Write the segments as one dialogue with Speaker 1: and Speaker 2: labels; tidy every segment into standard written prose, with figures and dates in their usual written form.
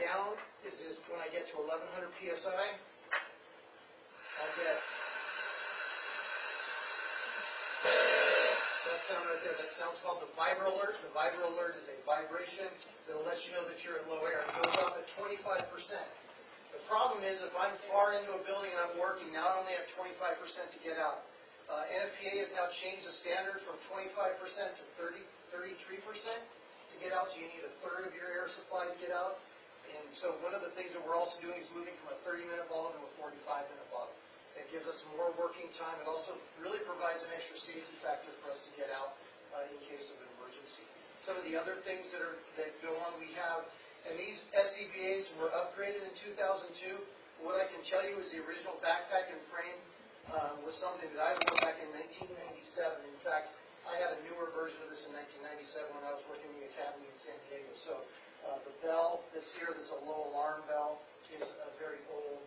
Speaker 1: down is when I get to 1100 PSI, I'll get that sound right there. That sound's called the vibro alert. The vibro alert is a vibration that'll let you know that you're in low air. It goes up at 25%. The problem is if I'm far into a building and I'm working, now I only have 25% to get out. NFPA has now changed the standard from 25% to 33% to get out, so you need a third of your air supply to get out. And so one of the things that we're also doing is moving from a 30-minute bottle to a 45-minute bottle. It gives us more working time. It also really provides an extra safety factor for us to get out in case of an emergency. Some of the other things that go on, we have, and these SCBAs were upgraded in 2002. What I can tell you is the original backpack and frame was something that I wore back in 1997. In fact, I had a newer version of this in 1997 when I was working in the academy in San Diego. So the bell that's here, this is a low alarm bell, is a very old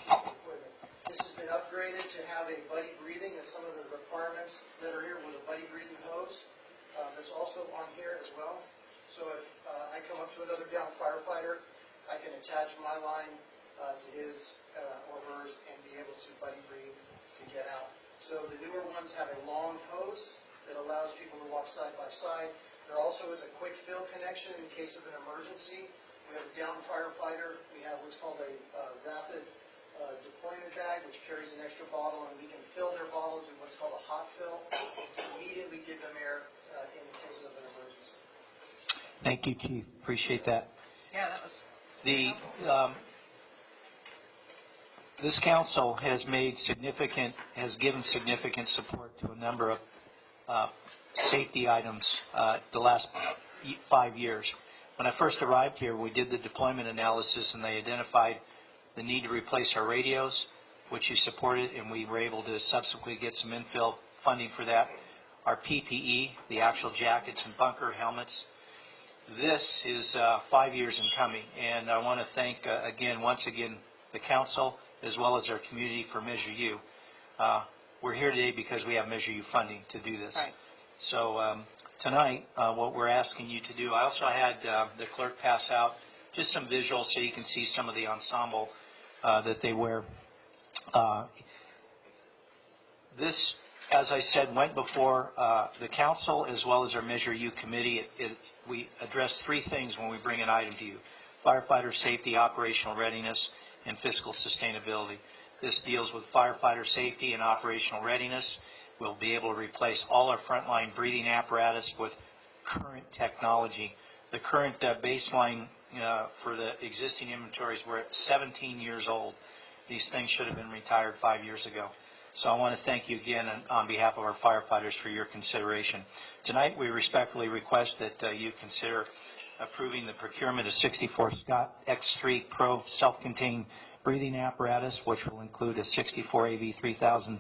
Speaker 1: piece of equipment. This has been upgraded to have a buddy breathing, as some of the requirements that are here with a buddy breathing hose. That's also on here as well. So if I come up to another down firefighter, I can attach my line to his or hers and be able to buddy breathe to get out. So the newer ones have a long hose that allows people to walk side by side. There also is a quick fill connection in case of an emergency. We have a down firefighter. We have what's called a rapid deployment bag, which carries an extra bottle, and we can fill their bottle to what's called a hot fill, and immediately give them air in the case of an emergency.
Speaker 2: Thank you, Chief. Appreciate that.
Speaker 3: Yeah, that was
Speaker 2: The this council has given significant support to a number of safety items the last 5 years. When I first arrived here, we did the deployment analysis, and they identified the need to replace our radios, which you supported, and we were able to subsequently get some infill funding for that. Our PPE, the actual jackets and bunker helmets. This is 5 years in coming, and I want to thank once again the council as well as our community for Measure U. We're here today because we have Measure U funding to do this.
Speaker 3: right.
Speaker 2: So tonight, what we're asking you to do, I also had the clerk pass out just some visuals so you can see some of the ensemble that they wear. This, as I said, went before the council as well as our Measure U committee. We address three things when we bring an item to you: firefighter safety, operational readiness, and fiscal sustainability. This deals with firefighter safety and operational readiness. We'll be able to replace all our frontline breathing apparatus with current technology. The current baseline for the existing inventories were at 17 years old. These things should have been retired 5 years ago. So I want to thank you again on behalf of our firefighters for your consideration. Tonight we respectfully request that you consider approving the procurement of 64 Scott X3 Pro self-contained breathing apparatus, which will include a 64 AV 3000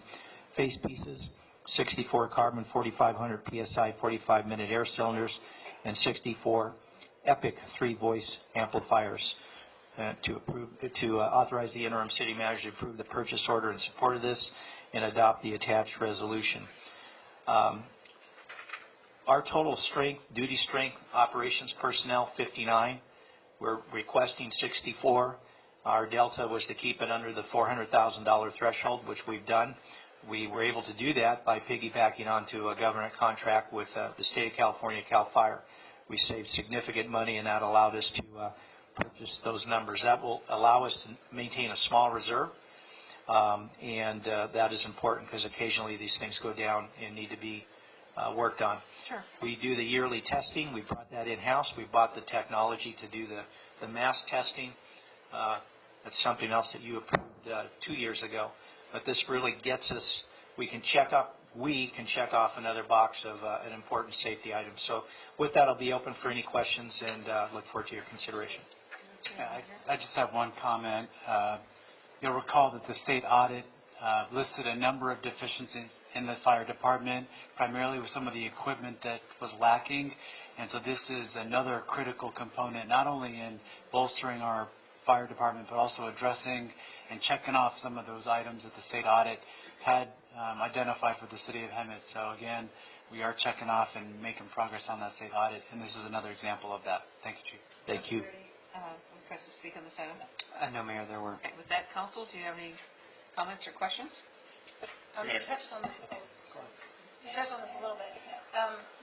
Speaker 2: face pieces, 64 carbon 4500 PSI 45-minute air cylinders, and 64 Epic 3-voice amplifiers. To authorize the interim city manager to approve the purchase order in support of this and adopt the attached resolution. Our total strength, duty strength, operations personnel, 59. We're requesting 64. Our delta was to keep it under the $400,000 threshold, which we've done. We were able to do that by piggybacking onto a government contract with the state of California, CAL FIRE. We saved significant money, and that allowed us to purchase those numbers. That will allow us to maintain a small reserve, and that is important because occasionally these things go down and need to be worked on.
Speaker 3: Sure.
Speaker 2: We do the yearly testing. We brought that in-house. We bought the technology to do the mass testing. That's something else that you approved 2 years ago. But this really gets us, we can check off another box of an important safety item. So with that, I'll be open for any questions and look forward to your consideration.
Speaker 4: Yeah, I just have one comment. You'll recall that the state audit listed a number of deficiencies in the fire department, primarily with some of the equipment that was lacking. And so this is another critical component, not only in bolstering our fire department, but also addressing and checking off some of those items that the state audit had identified for the city of Hemet. So again, we are checking off and making progress on that state audit, and this is another example of that. Thank you, Chief.
Speaker 2: Thank you.
Speaker 3: request to speak on this item?
Speaker 2: No, Mayor, there were.
Speaker 3: Okay, with that, council, do you have any comments or questions?
Speaker 5: You touched on this. You touched on this a little bit.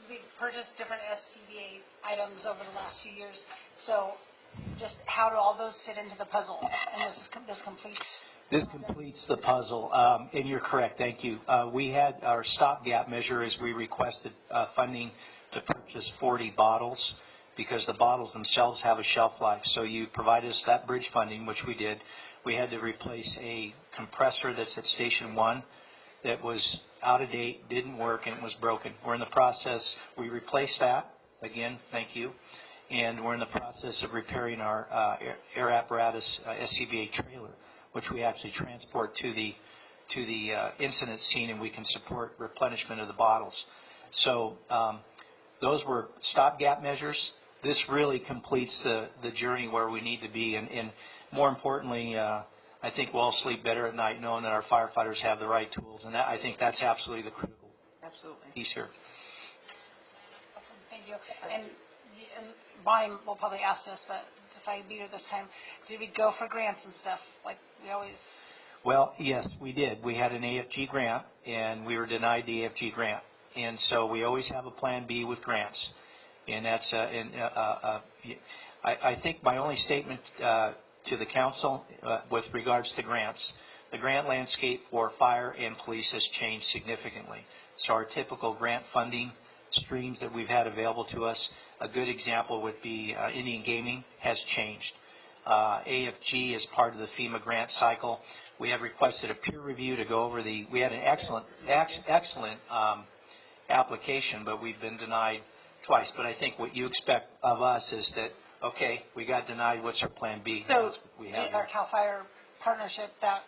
Speaker 5: We've purchased different SCBA items over the last few years. So, just how do all those fit into the puzzle? And this completes.
Speaker 2: This completes the puzzle, and you're correct, thank you. We had our stopgap measure as we requested funding to purchase 40 bottles because the bottles themselves have a shelf life. So you provided us that bridge funding, which we did. We had to replace a compressor that's at Station 1 that was out of date, didn't work, and it was broken. We're in the process, we replaced that, again, thank you. And we're in the process of repairing our air apparatus SCBA trailer, which we actually transport to the incident scene, and we can support replenishment of the bottles. So those were stopgap measures. This really completes the journey where we need to be, and more importantly, I think we'll all sleep better at night knowing that our firefighters have the right tools, and I think that's absolutely the critical piece here.
Speaker 5: Awesome, thank you. And Bonnie will probably ask this, but if I beat her this time, did we go for grants and stuff like we always?
Speaker 2: Well, yes, we did. We had an AFG grant, and we were denied the AFG grant. And so we always have a plan B with grants. And that's, I think my only statement to the council with regards to grants, the grant landscape for fire and police has changed significantly. So our typical grant funding streams that we've had available to us, a good example would be Indian Gaming has changed. AFG is part of the FEMA grant cycle. We have requested a peer review to go over we had an excellent application, but we've been denied twice. But I think what you expect of us is that, okay, we got denied, what's our plan B?
Speaker 5: So our CAL FIRE partnership, that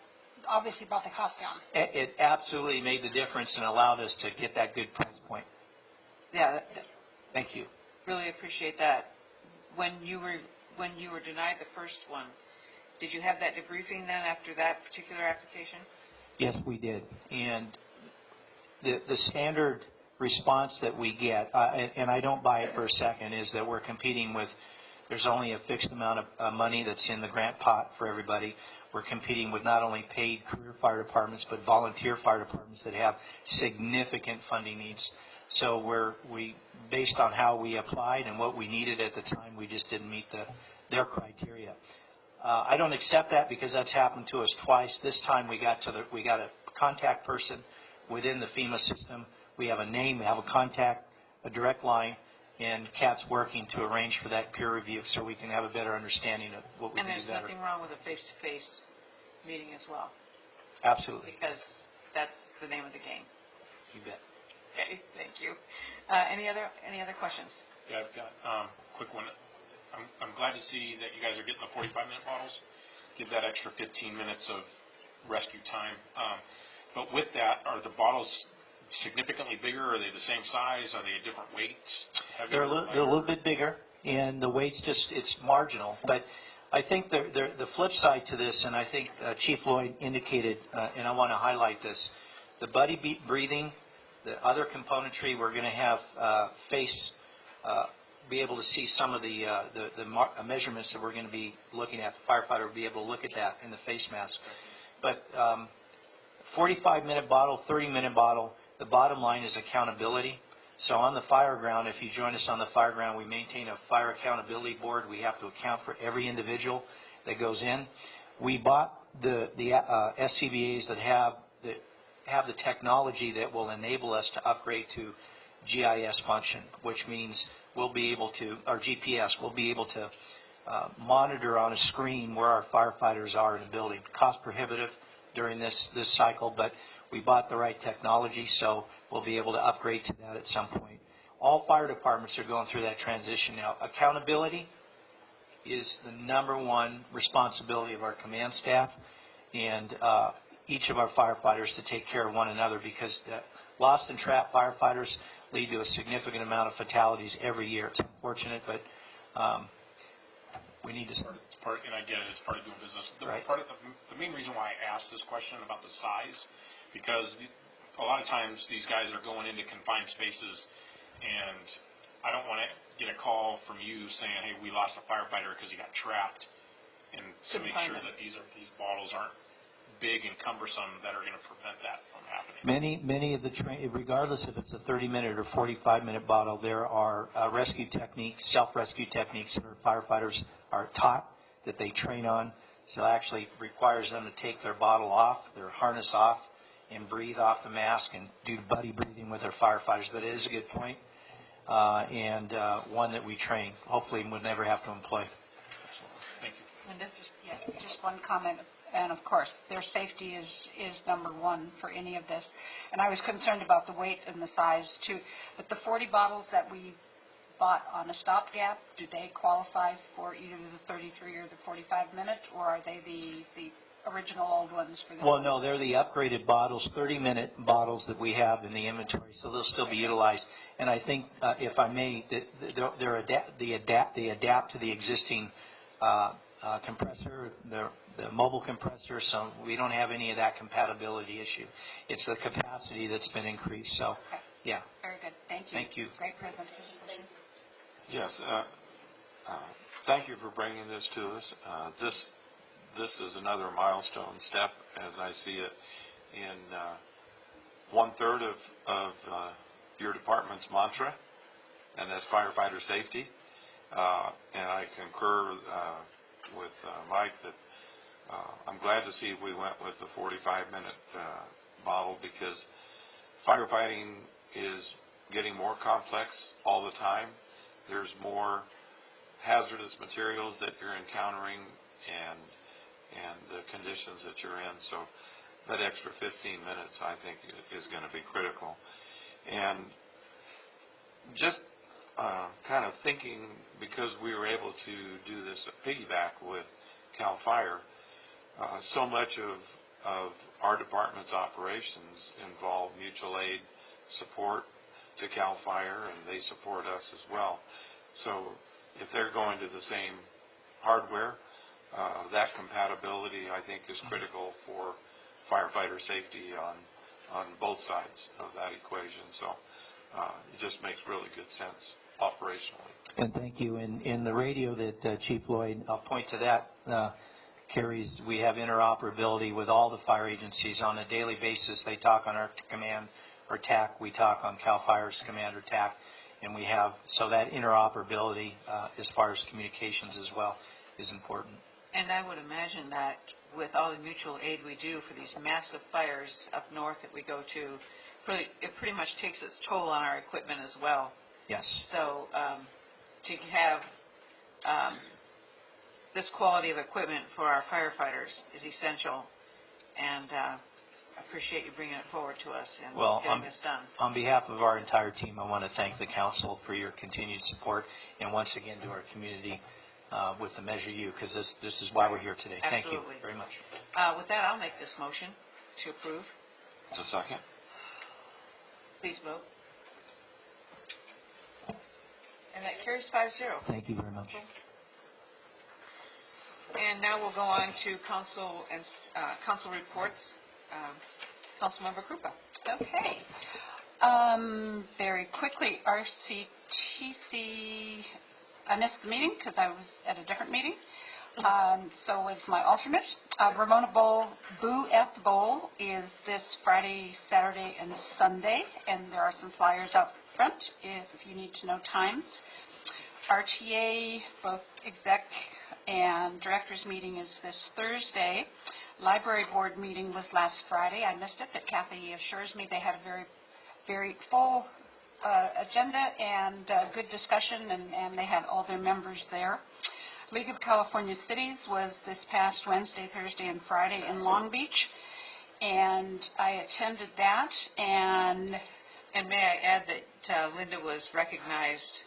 Speaker 5: obviously brought the cost down.
Speaker 2: It absolutely made the difference and allowed us to get that good price point.
Speaker 3: Yeah.
Speaker 2: Thank you.
Speaker 3: Really appreciate that. When you were denied the first one, did you have that debriefing then after that particular application?
Speaker 2: Yes, we did. And the standard response that we get, and I don't buy it for a second, is that we're competing with, there's only a fixed amount of money that's in the grant pot for everybody. We're competing with not only paid career fire departments, but volunteer fire departments that have significant funding needs. So based on how we applied and what we needed at the time, we just didn't meet their criteria. I don't accept that because that's happened to us twice. This time we got a contact person within the FEMA system. We have a name, we have a contact, a direct line, and Kat's working to arrange for that peer review so we can have a better understanding of what we can do better.
Speaker 3: And there's nothing wrong with a face-to-face meeting as well.
Speaker 2: Absolutely.
Speaker 3: Because that's the name of the game.
Speaker 2: You bet.
Speaker 3: Okay, thank you. Any other questions?
Speaker 6: Yeah, I've got a quick one. I'm glad to see that you guys are getting the 45-minute bottles. Give that extra 15 minutes of rescue time. But with that, are the bottles significantly bigger? Are they the same size? Are they a different weight?
Speaker 2: They're a little bit bigger, and the weight's it's marginal. But I think the flip side to this, and I think Chief Lloyd indicated, and I want to highlight this, the buddy breathing, the other componentry, we're going to have be able to see some of the measurements that we're going to be looking at. The firefighter will be able to look at that in the face mask. But 45-minute bottle, 30-minute bottle, the bottom line is accountability. So on the fire ground, if you join us on the fire ground, we maintain a fire accountability board. We have to account for every individual that goes in. We bought the SCBAs that have the technology that will enable us to upgrade to GIS function, which means we'll be able to, or GPS, we'll be able to monitor on a screen where our firefighters are in the building. Cost prohibitive during this cycle, but we bought the right technology, so we'll be able to upgrade to that at some point. All fire departments are going through that transition now. Accountability is the #1 responsibility of our command staff and each of our firefighters to take care of one another, because lost and trapped firefighters lead to a significant amount of fatalities every year. It's unfortunate, but we need to.
Speaker 6: It's part, and I get it, it's part of doing business.
Speaker 2: Right.
Speaker 6: The main reason why I asked this question about the size, because a lot of times these guys are going into confined spaces, and I don't want to get a call from you saying, hey, we lost a firefighter because he got trapped and to make sure that these bottles aren't big and cumbersome that are going to prevent that from happening.
Speaker 2: Many of the regardless if it's a 30-minute or 45-minute bottle, there are rescue techniques, self-rescue techniques that our firefighters are taught, that they train on. So it actually requires them to take their bottle off, their harness off, and breathe off the mask and do buddy breathing with their firefighters. But it is a good point, and one that we train. Hopefully we'll never have to employ.
Speaker 6: Thank you.
Speaker 5: Linda, just one comment. And of course, their safety is number one for any of this. And I was concerned about the weight and the size too. But the 40 bottles that we bought on a stopgap, do they qualify for either the 33 or the 45 minute, or are they the original old ones for the?
Speaker 2: Well, no, they're the upgraded bottles, 30-minute bottles that we have in the inventory, so they'll still be utilized. And I think, if I may, they adapt to the existing compressor, the mobile compressor, so we don't have any of that compatibility issue. It's the capacity that's been increased, so, yeah.
Speaker 5: Very good. Thank you.
Speaker 2: Thank you.
Speaker 5: Great presentation.
Speaker 7: Yes, thank you for bringing this to us. This is another milestone step, as I see it, in 1/3 of your department's mantra, and that's firefighter safety. And I concur with Mike that I'm glad to see we went with the 45-minute model, because firefighting is getting more complex all the time. There's more hazardous materials that you're encountering and the conditions that you're in. So that extra 15 minutes, I think, is going to be critical. And just kind of thinking, because we were able to do this piggyback with CAL FIRE, so much of our department's operations involve mutual aid support to CAL FIRE, and they support us as well. So if they're going to the same hardware, that compatibility, I think, is critical for firefighter safety on both sides of that equation. So it just makes really good sense operationally.
Speaker 2: And thank you. In the radio that Chief Lloyd, I'll point to that, carries, we have interoperability with all the fire agencies on a daily basis. They talk on our command or TAC. We talk on CAL FIRE's command or TAC. And we have, so that interoperability as far as communications as well is important.
Speaker 3: And I would imagine that with all the mutual aid we do for these massive fires up north that we go to, it pretty much takes its toll on our equipment as well.
Speaker 2: Yes.
Speaker 3: So to have this quality of equipment for our firefighters is essential, and I appreciate you bringing it forward to us and getting this done.
Speaker 2: On behalf of our entire team, I want to thank the council for your continued support, and once again to our community with the Measure U, because this is why we're here today.
Speaker 3: Absolutely.
Speaker 2: Thank you very much.
Speaker 3: With that, I'll make this motion to approve.
Speaker 7: Just a second.
Speaker 3: Please vote. And that carries 5-0.
Speaker 2: Thank you very much.
Speaker 3: And now we'll go on to council and council reports. Councilmember Krupa.
Speaker 5: Okay. Very quickly, RCTC, I missed the meeting because I was at a different meeting. So was my alternate. Ramona Bowl, Boo at the Bowl is this Friday, Saturday, and Sunday, and there are some flyers out front if you need to know times. RTA, both exec and directors meeting is this Thursday. Library board meeting was last Friday. I missed it, but Kathy assures me they had a very, very full agenda and good discussion, and they had all their members there. League of California Cities was this past Wednesday, Thursday, and Friday in Long Beach, and I attended that. And
Speaker 3: may I add that Linda was recognized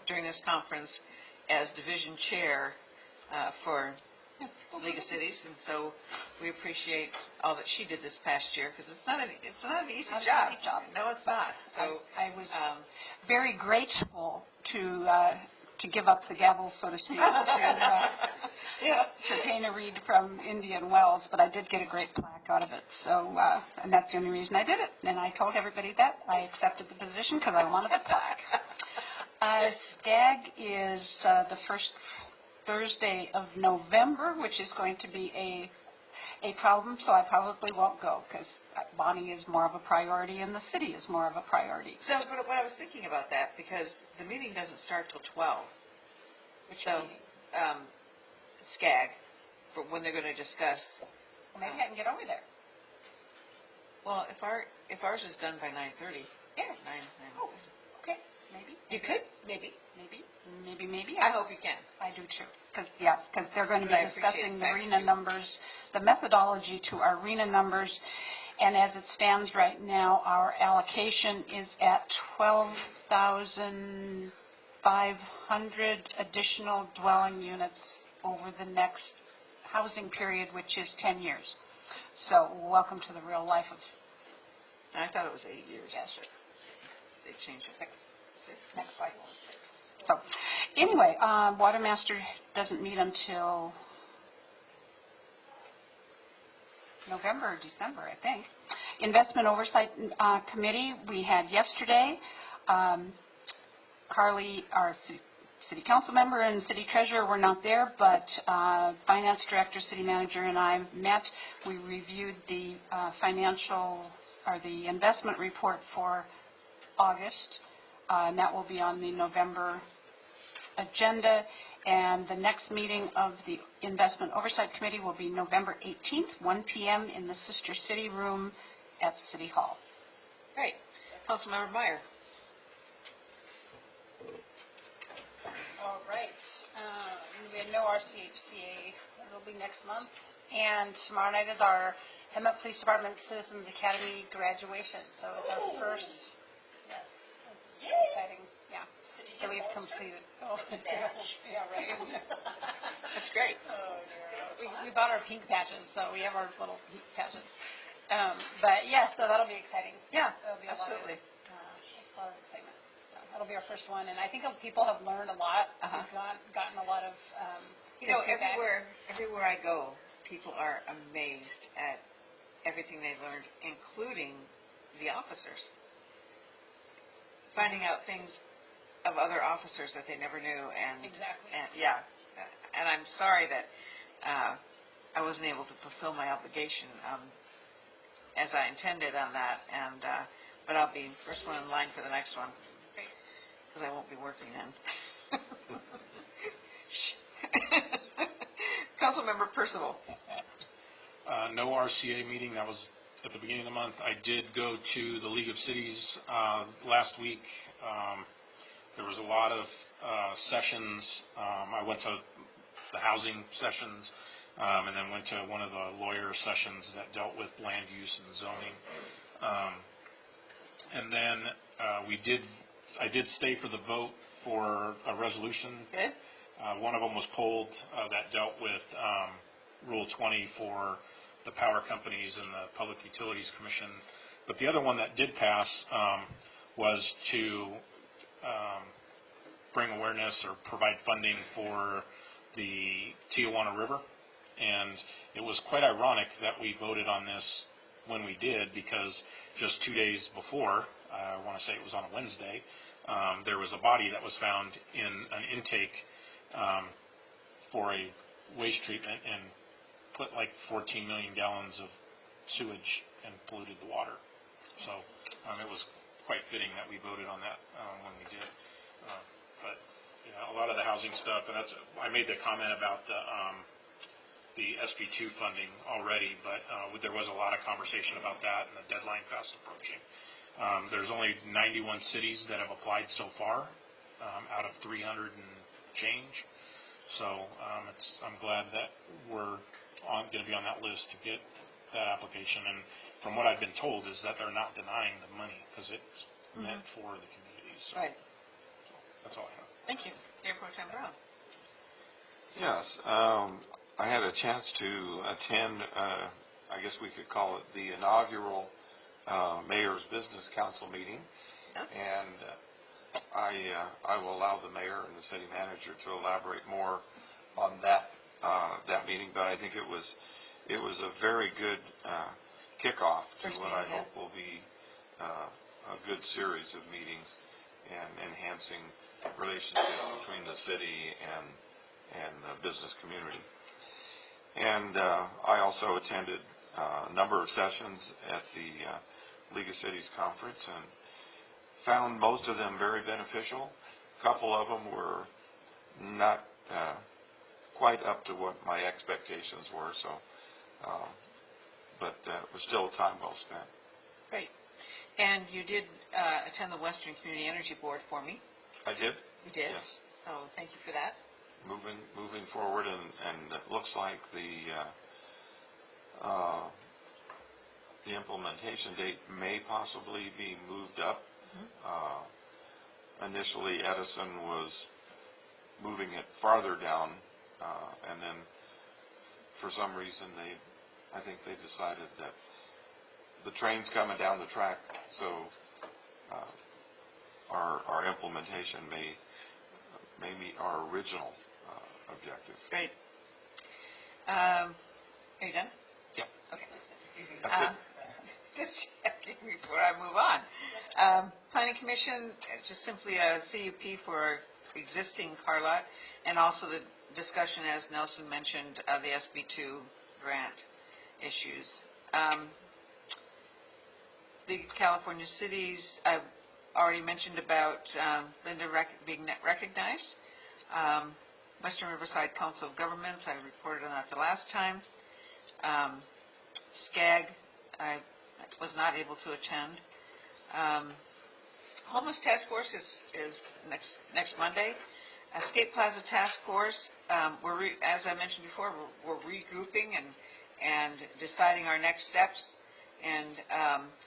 Speaker 3: during this conference as division chair for League of Cities, and so we appreciate all that she did this past year, because it's not an easy job. No, it's not. So
Speaker 5: I was very grateful to give up the gavel, so to speak, to Dana Reed from Indian Wells, but I did get a great plaque out of it. So, and that's the only reason I did it. And I told everybody that I accepted the position because I wanted the plaque. SCAG is the first
Speaker 8: Thursday of November, which is going to be a problem, so I probably won't go because Bonnie is more of a priority and the city is more of a priority.
Speaker 3: So, but what I was thinking about that, because the meeting doesn't start till 12. So, SCAG, for when they're going to discuss.
Speaker 8: Well, maybe I can get over there.
Speaker 3: Well, if ours is done by 9:30.
Speaker 8: Yeah.
Speaker 3: 9.
Speaker 8: Oh, okay, maybe.
Speaker 3: You could, maybe.
Speaker 8: Maybe.
Speaker 3: I hope you can.
Speaker 8: I do too, because they're going to be
Speaker 3: But I appreciate
Speaker 8: discussing
Speaker 3: the
Speaker 8: the
Speaker 3: fact
Speaker 8: RENA
Speaker 3: you-
Speaker 8: numbers, the methodology to our RENA numbers, and as it stands right now, our allocation is at 12,500 additional dwelling units over the next housing period, which is 10 years. So welcome to the real life of
Speaker 3: I thought it was 8 years.
Speaker 8: Yes, sir.
Speaker 3: They changed it.
Speaker 8: next cycle. So anyway, Water Master doesn't meet until November or December, I think. Investment Oversight Committee, we had yesterday. Carly, our city council member and city treasurer were not there, but finance director, city manager, and I met. We reviewed the the investment report for August, and that will be on the November agenda. And the next meeting of the Investment Oversight Committee will be November 18th, 1 p.m. in the Sister City Room at City Hall.
Speaker 3: Great. Councilmember Meyer.
Speaker 5: All right. We had no RCHCA. It'll be next month. And tomorrow night is our Hemet Police Department Citizens Academy graduation. So it's our first. Yes, it's exciting. Yeah. So we've completed. Oh, yeah, right.
Speaker 3: That's great.
Speaker 5: Oh, dear. We bought our pink patches, so we have our little pink patches. But yeah, so that'll be exciting.
Speaker 3: Yeah,
Speaker 5: There'll be
Speaker 3: absolutely.
Speaker 5: a lot of excitement. So that'll be our first one, and I think people have learned a lot.
Speaker 3: Uh-huh.
Speaker 5: We've gotten a lot of
Speaker 3: You know,
Speaker 5: good feedback.
Speaker 3: everywhere I go, people are amazed at everything they learned, including the officers. Finding out things of other officers that they never knew, and
Speaker 5: Exactly.
Speaker 3: and yeah, and I'm sorry that I wasn't able to fulfill my obligation as I intended on that, and but I'll be first one in line for the next one because I won't be working then. Councilmember Percival.
Speaker 6: No RCA meeting. That was at the beginning of the month. I did go to the League of Cities last week. There was a lot of sessions. I went to the housing sessions and then went to one of the lawyer sessions that dealt with land use and zoning. And then I did stay for the vote for a resolution.
Speaker 3: Good.
Speaker 6: One of them was pulled that dealt with Rule 20 for the power companies and the Public Utilities Commission. But the other one that did pass was to bring awareness or provide funding for the Tijuana River. And it was quite ironic that we voted on this when we did, because just 2 days before, I want to say it was on a Wednesday, there was a body that was found in an intake for a waste treatment and put like 14 million gallons of sewage and polluted the water. So it was quite fitting that we voted on that when we did. But yeah, a lot of the housing stuff, and I made the comment about the SB2 funding already, but there was a lot of conversation about that, and the deadline fast approaching. There's only 91 cities that have applied so far out of 300 and change. So I'm glad that we're going to be on that list to get that application. And from what I've been told is that they're not denying the money because it's meant for the communities. So,
Speaker 3: Right.
Speaker 6: so that's all I have.
Speaker 3: Thank you. Mayor Pro Tem Brown.
Speaker 7: Yes, I had a chance to attend, I guess we could call it the inaugural Mayor's Business Council meeting.
Speaker 3: Yes.
Speaker 7: And I will allow the mayor and the city manager to elaborate more on that meeting, but I think it was a very good kickoff to
Speaker 3: First
Speaker 7: what I
Speaker 3: meeting,
Speaker 7: hope will be a good series of meetings and enhancing relationships between the city and and the business community. And I also attended a number of sessions at the League of Cities Conference and found most of them very beneficial. A couple of them were not quite up to what my expectations were, so, but it was still time well spent.
Speaker 3: Great. And you did attend the Western Community Energy Board for me.
Speaker 7: I did?
Speaker 3: You did?
Speaker 7: Yes.
Speaker 3: So thank you for that.
Speaker 7: Moving forward, and it looks like the implementation date may possibly be moved up. Initially, Edison was moving it farther down, and then for some reason I think they decided that the train's coming down the track, so our implementation may meet our original objective.
Speaker 3: Great. Are you done?
Speaker 7: Yep.
Speaker 3: Okay.
Speaker 7: That's it.
Speaker 3: Just checking before I move on. Planning Commission, just simply a CUP for existing car lot, and also the discussion, as Nelson mentioned, of the SB2 grant issues. The California cities, I've already mentioned about Linda being recognized. Western Riverside Council of Governments, I reported on that the last time. SCAG, I was not able to attend. Homeless Task Force is next Monday. Skate Plaza Task Force, as I mentioned before, we're regrouping and deciding our next steps. And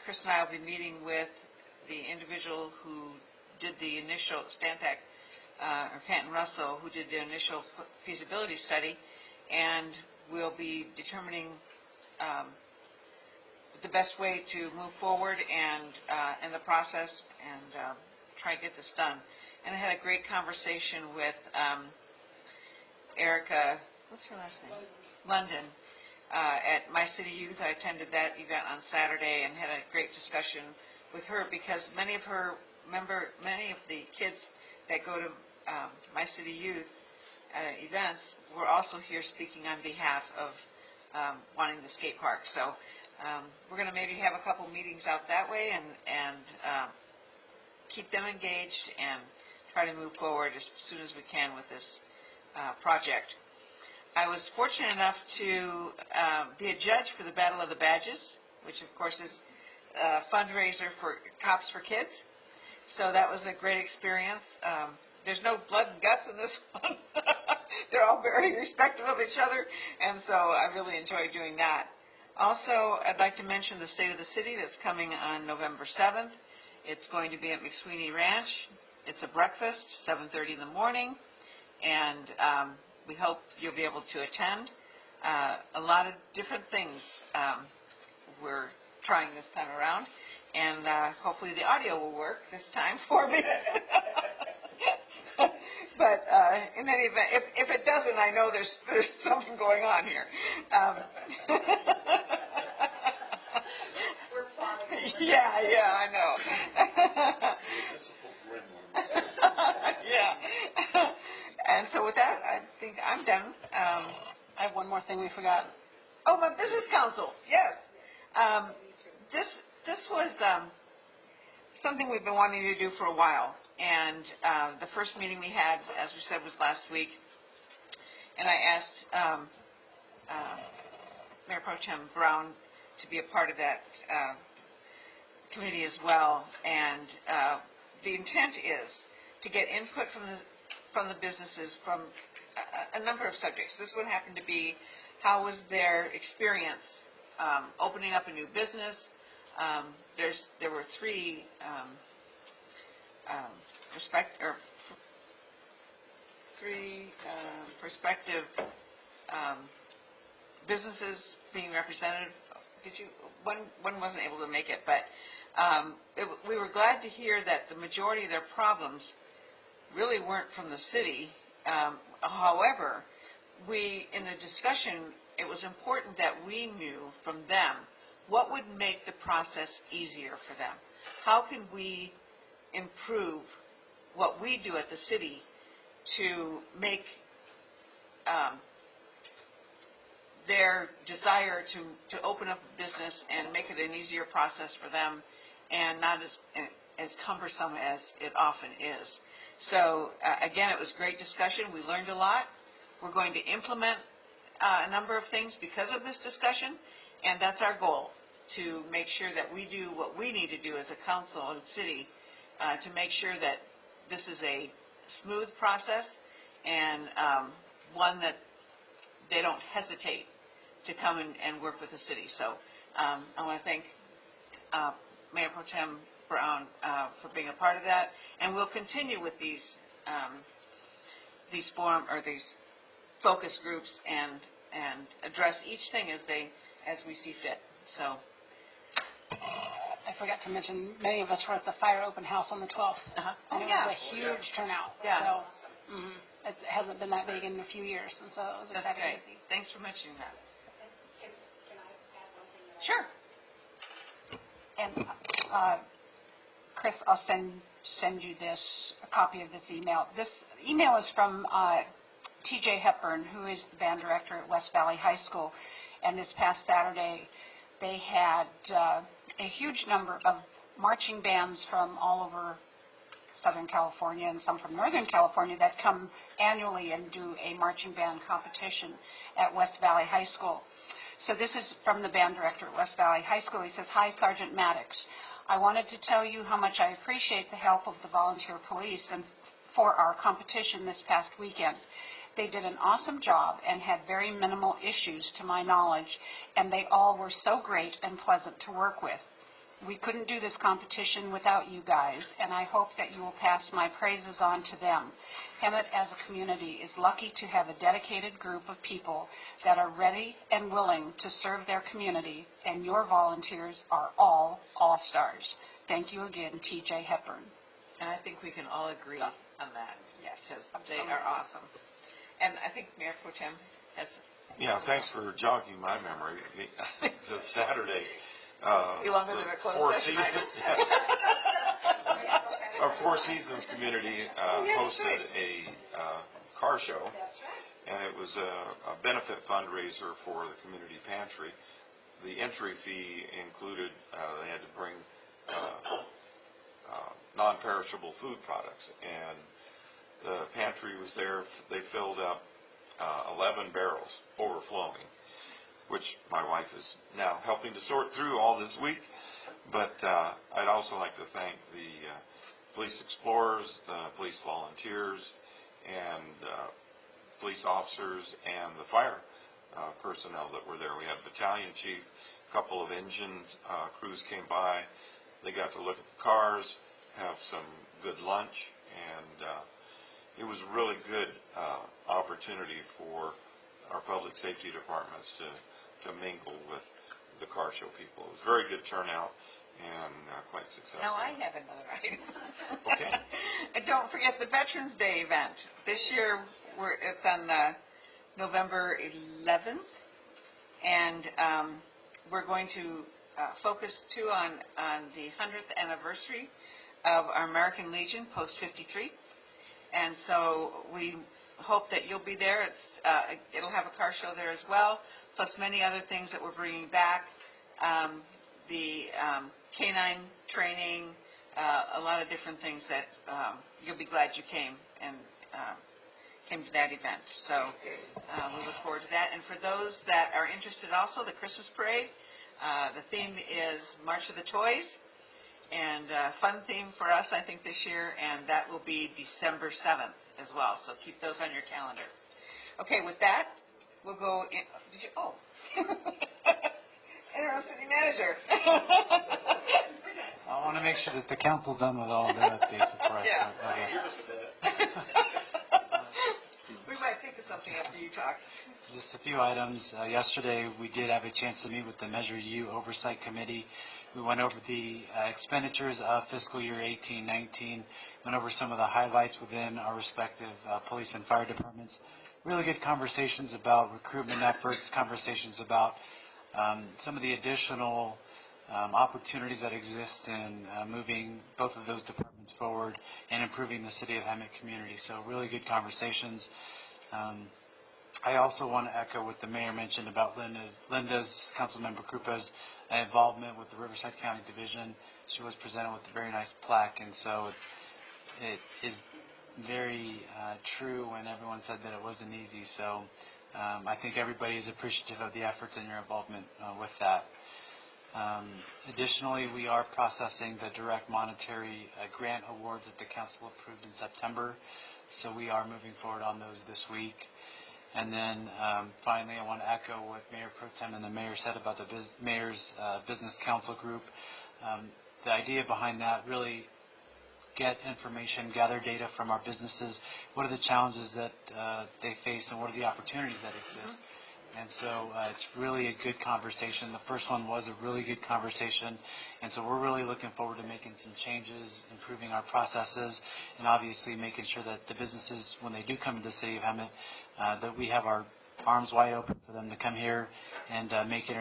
Speaker 3: Chris and I will be meeting with the individual who did the initial, Stantec, or Panton Russell, who did the initial feasibility study, and we'll be determining the best way to move forward and in the process and try to get this done. And I had a great conversation with Erica, what's her last name? London, at My City Youth. I attended that event on Saturday and had a great discussion with her because many of the kids that go to My City Youth events were also here speaking on behalf of wanting the skate park. So we're going to maybe have a couple meetings out that way and keep them engaged and try to move forward as soon as we can with this project. I was fortunate enough to be a judge for the Battle of the Badges, which of course is a fundraiser for Cops for Kids. So that was a great experience. There's no blood and guts in this one. They're all very respectful of each other, and so I really enjoyed doing that. Also, I'd like to mention the State of the City that's coming on November 7th. It's going to be at McSweeney Ranch. It's a breakfast, 7:30 in the morning, and we hope you'll be able to attend. A lot of different things we're trying this time around, and hopefully the audio will work this time for me. But in any event, if it doesn't, I know there's something going on here. Yeah, I know. Yeah. And so with that, I think I'm done.
Speaker 8: I have one more thing we forgot.
Speaker 3: Oh, my business council, yes. This was something we've been wanting to do for a while. And the first meeting we had, as we said, was last week. And I asked Mayor Pro Tem Brown to be a part of that committee as well. And the intent is to get input from the businesses from a number of subjects. This one happened to be, how was their experience opening up a new business? There were three prospective businesses being represented. One wasn't able to make it, but we were glad to hear that the majority of their problems really weren't from the city. However, in the discussion, it was important that we knew from them what would make the process easier for them. How can we improve what we do at the city to make their desire to open up a business and make it an easier process for them and not as cumbersome as it often is. So again, it was great discussion. We learned a lot. We're going to implement a number of things because of this discussion, and that's our goal, to make sure that we do what we need to do as a council and city to make sure that this is a smooth process and one that they don't hesitate to come and work with the city. So I want to thank Mayor Pro Tem Brown for being a part of that, and we'll continue with these focus groups and address each thing as we see fit. So
Speaker 5: I forgot to mention, many of us were at the fire open house on the 12th. And it was a huge turnout.
Speaker 3: Yeah.
Speaker 5: So it hasn't been that big in a few years, and so it was
Speaker 3: that's
Speaker 5: exciting
Speaker 3: great.
Speaker 5: to see.
Speaker 3: Thanks for mentioning that.
Speaker 5: Can I add one thing?
Speaker 3: Sure.
Speaker 8: And Chris, I'll send you a copy of this email. This email is from TJ Hepburn, who is the band director at West Valley High School. And this past Saturday, they had a huge number of marching bands from all over Southern California and some from Northern California that come annually and do a marching band competition at West Valley High School. So this is from the band director at West Valley High School. He says, "Hi, Sergeant Maddox. I wanted to tell you how much I appreciate the help of the volunteer police and for our competition this past weekend. They did an awesome job and had very minimal issues to my knowledge, and they all were so great and pleasant to work with. We couldn't do this competition without you guys, and I hope that you will pass my praises on to them. Hemet as a community is lucky to have a dedicated group of people that are ready and willing to serve their community, and your volunteers are all all-stars. Thank you again, TJ Hepburn."
Speaker 3: And I think we can all agree on that.
Speaker 8: Yes,
Speaker 3: Because they
Speaker 8: absolutely.
Speaker 3: are awesome. And I think Mayor Pro Tem has...
Speaker 7: Yeah, thanks for jogging my memory. The Saturday.
Speaker 3: Be longer than a closed session item.
Speaker 7: Our Four Seasons community hosted a car show.
Speaker 5: That's right.
Speaker 7: And it was a benefit fundraiser for the community pantry. The entry fee included, they had to bring non-perishable food products. And the pantry was there. They filled up 11 barrels overflowing, which my wife is now helping to sort through all this week. But I'd also like to thank the police explorers, the police volunteers, and police officers, and the fire personnel that were there. We had a battalion chief, a couple of engine crews came by. They got to look at the cars, have some good lunch, and it was a really good opportunity for our public safety departments to mingle with the car show people. It was a very good turnout and quite successful.
Speaker 3: Now I have another item.
Speaker 7: Okay.
Speaker 3: And don't forget the Veterans Day event. This year it's on November 11th, and we're going to focus too on the 100th anniversary of our American Legion Post 53. And so we hope that you'll be there. It'll have a car show there as well, plus many other things that we're bringing back. The canine training, a lot of different things that you'll be glad you came to that event. So we look forward to that. And for those that are interested also, the Christmas parade, the theme is March of the Toys. And fun theme for us, I think, this year, and that will be December 7th as well. So keep those on your calendar. Okay, with that, we'll go in. Did you? Oh. Interim City Manager.
Speaker 4: I want to make sure that the council's done with all the updates before I start. Okay.
Speaker 3: We might think of something after you talk.
Speaker 4: Just a few items. Yesterday, we did have a chance to meet with the Measure U Oversight Committee. We went over the expenditures of fiscal year 18-19, went over some of the highlights within our respective police and fire departments. Really good conversations about recruitment efforts, conversations about some of the additional opportunities that exist in moving both of those departments forward and improving the city of Hemet community. So really good conversations. I also want to echo what the mayor mentioned about Linda's, Councilmember Krupa's involvement with the Riverside County Division. She was presented with a very nice plaque, and so it is very true when everyone said that it wasn't easy. So I think everybody is appreciative of the efforts and your involvement with that. Additionally, we are processing the direct monetary grant awards that the council approved in September. So we are moving forward on those this week. And then finally, I want to echo what Mayor Pro Tem and the mayor said about the mayor's business council group. The idea behind that, really get information, gather data from our businesses. What are the challenges that they face, and what are the opportunities that exist? And so it's really a good conversation. The first one was a really good conversation. And so we're really looking forward to making some changes, improving our processes, and obviously making sure that the businesses, when they do come to the city of Hemet, that we have our arms wide open for them to come here and make it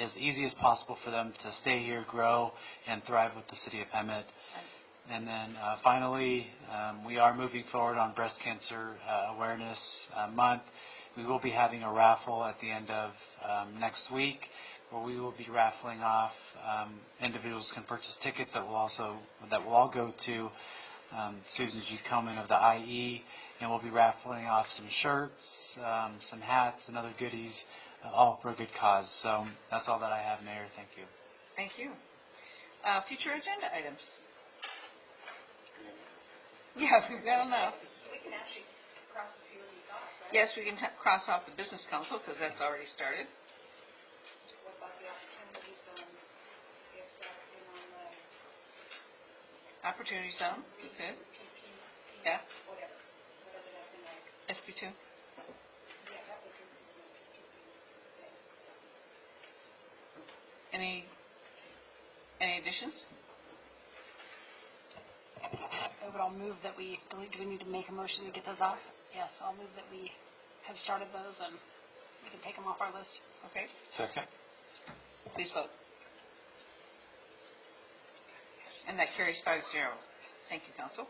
Speaker 4: as easy as possible for them to stay here, grow, and thrive with the city of Hemet. And then finally, we are moving forward on Breast Cancer Awareness Month. We will be having a raffle at the end of next week, where we will be raffling off. Individuals can purchase tickets that will all go to Susan G. Komen of the IE, and we'll be raffling off some shirts, some hats, and other goodies, all for a good cause. So that's all that I have, Mayor. Thank you.
Speaker 3: Thank you. Future agenda items. Yeah, we've got enough.
Speaker 5: We can actually cross a few of these off, right?
Speaker 3: Yes, we can cross off the business council because that's already started.
Speaker 5: What about the opportunity zones, if that's in on the
Speaker 3: Opportunity zone, good.
Speaker 5: PP,
Speaker 3: Yeah.
Speaker 5: whatever that's in there.
Speaker 3: SB2.
Speaker 5: Yeah, that was in the PP thing.
Speaker 3: Any additions?
Speaker 8: I'll move that do we need to make a motion to get those off? Yes, I'll move that we have started those and we can take them off our list.
Speaker 3: Okay,
Speaker 7: Second?
Speaker 3: please vote. And that carries 5-0. Thank you, council.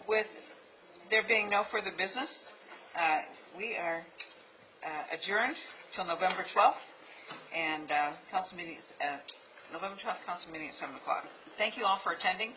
Speaker 3: With there being no further business, we are adjourned till November 12th, and council meeting is November 12th council meeting at 7 o'clock. Thank you all for attending.